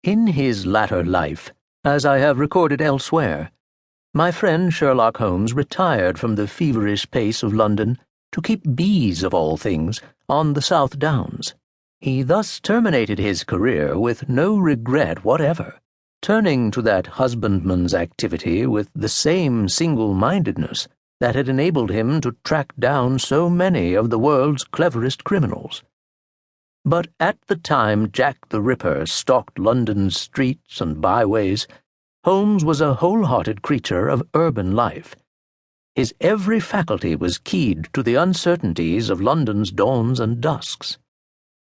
In his latter life, as I have recorded elsewhere, my friend Sherlock Holmes retired from the feverish pace of London to keep bees, of all things, on the South Downs. He thus terminated his career with no regret whatever, turning to that husbandman's activity with the same single-mindedness that had enabled him to track down so many of the world's cleverest criminals. But at the time Jack the Ripper stalked London's streets and byways, Holmes was a whole-hearted creature of urban life. His every faculty was keyed to the uncertainties of London's dawns and dusks.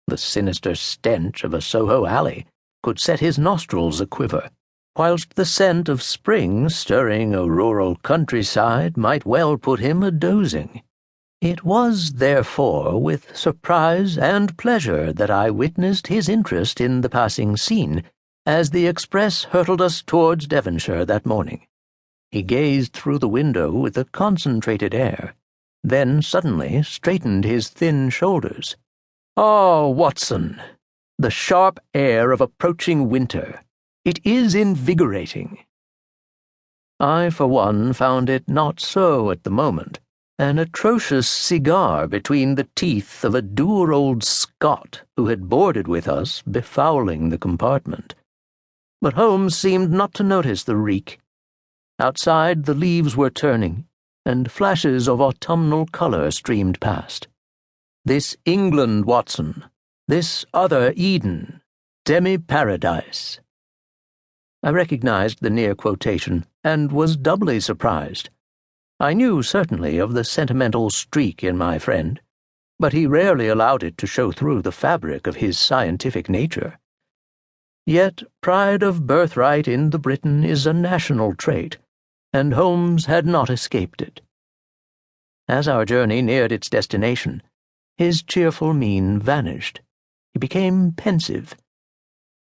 The sinister stench of a Soho alley could set his nostrils a-quiver, whilst the scent of spring stirring a rural countryside might well put him a-dozing. It was, therefore, with surprise and pleasure that I witnessed his interest in the passing scene as the express hurtled us towards Devonshire that morning. He gazed through the window with a concentrated air, then suddenly straightened his thin shoulders. "Ah, Watson, the sharp air of approaching winter. It is invigorating." I, for one, found it not so at the moment. An atrocious cigar between the teeth of a dour old Scot who had boarded with us, befouling the compartment. But Holmes seemed not to notice the reek. Outside the leaves were turning, and flashes of autumnal colour streamed past. This England, Watson, this other Eden, demi-paradise. I recognized the near quotation, and was doubly surprised. I knew certainly of the sentimental streak in my friend, but he rarely allowed it to show through the fabric of his scientific nature. Yet pride of birthright in the Briton is a national trait, and Holmes had not escaped it. As our journey neared its destination, his cheerful mien vanished. He became pensive.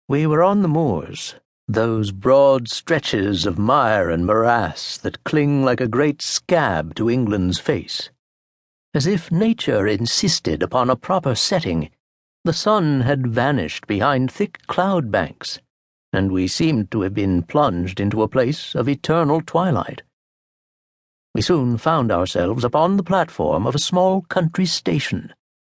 We were on the moors, those broad stretches of mire and morass that cling like a great scab to England's face. As if nature insisted upon a proper setting, the sun had vanished behind thick cloud banks, and we seemed to have been plunged into a place of eternal twilight. We soon found ourselves upon the platform of a small country station,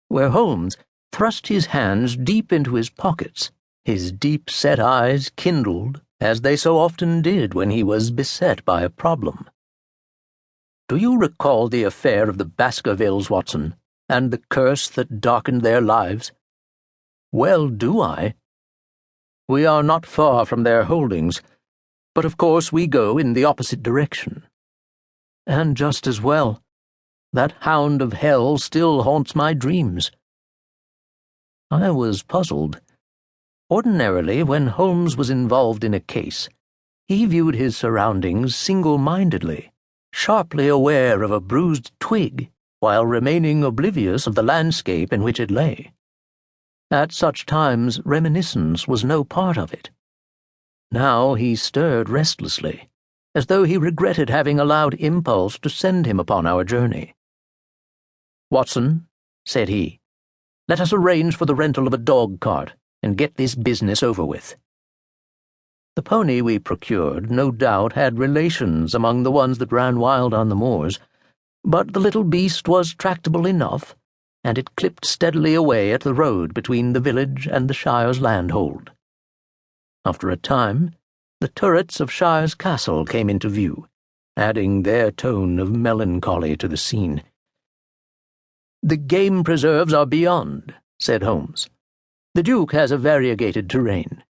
where Holmes thrust his hands deep into his pockets. His deep-set eyes kindled, as they so often did when he was beset by a problem. "Do you recall the affair of the Baskervilles, Watson, and the curse that darkened their lives?" "Well do I. We are not far from their holdings, but of course we go in the opposite direction. And just as well. That hound of hell still haunts my dreams." I was puzzled. Ordinarily, when Holmes was involved in a case, he viewed his surroundings single-mindedly, sharply aware of a bruised twig, while remaining oblivious of the landscape in which it lay. At such times, reminiscence was no part of it. Now he stirred restlessly, as though he regretted having allowed impulse to send him upon our journey. "Watson," said he, "let us arrange for the rental of a dog-cart, and get this business over with." The pony we procured no doubt had relations among the ones that ran wild on the moors, but the little beast was tractable enough, and it clipped steadily away at the road between the village and the Shire's landhold. After a time, the turrets of Shire's castle came into view, adding their tone of melancholy to the scene. "The game preserves are beyond," said Holmes. "The Duke has a variegated terrain."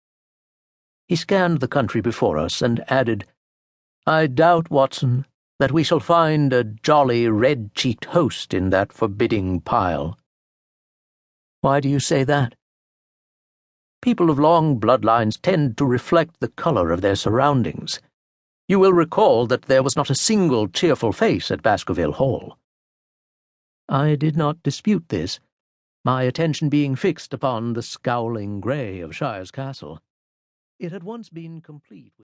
He scanned the country before us and added, "I doubt, Watson, that we shall find a jolly red-cheeked host in that forbidding pile." "Why do you say that?" "People of long bloodlines tend to reflect the colour of their surroundings. You will recall that there was not a single cheerful face at Baskerville Hall." I did not dispute this, my attention being fixed upon the scowling grey of Shire's castle. It had once been complete with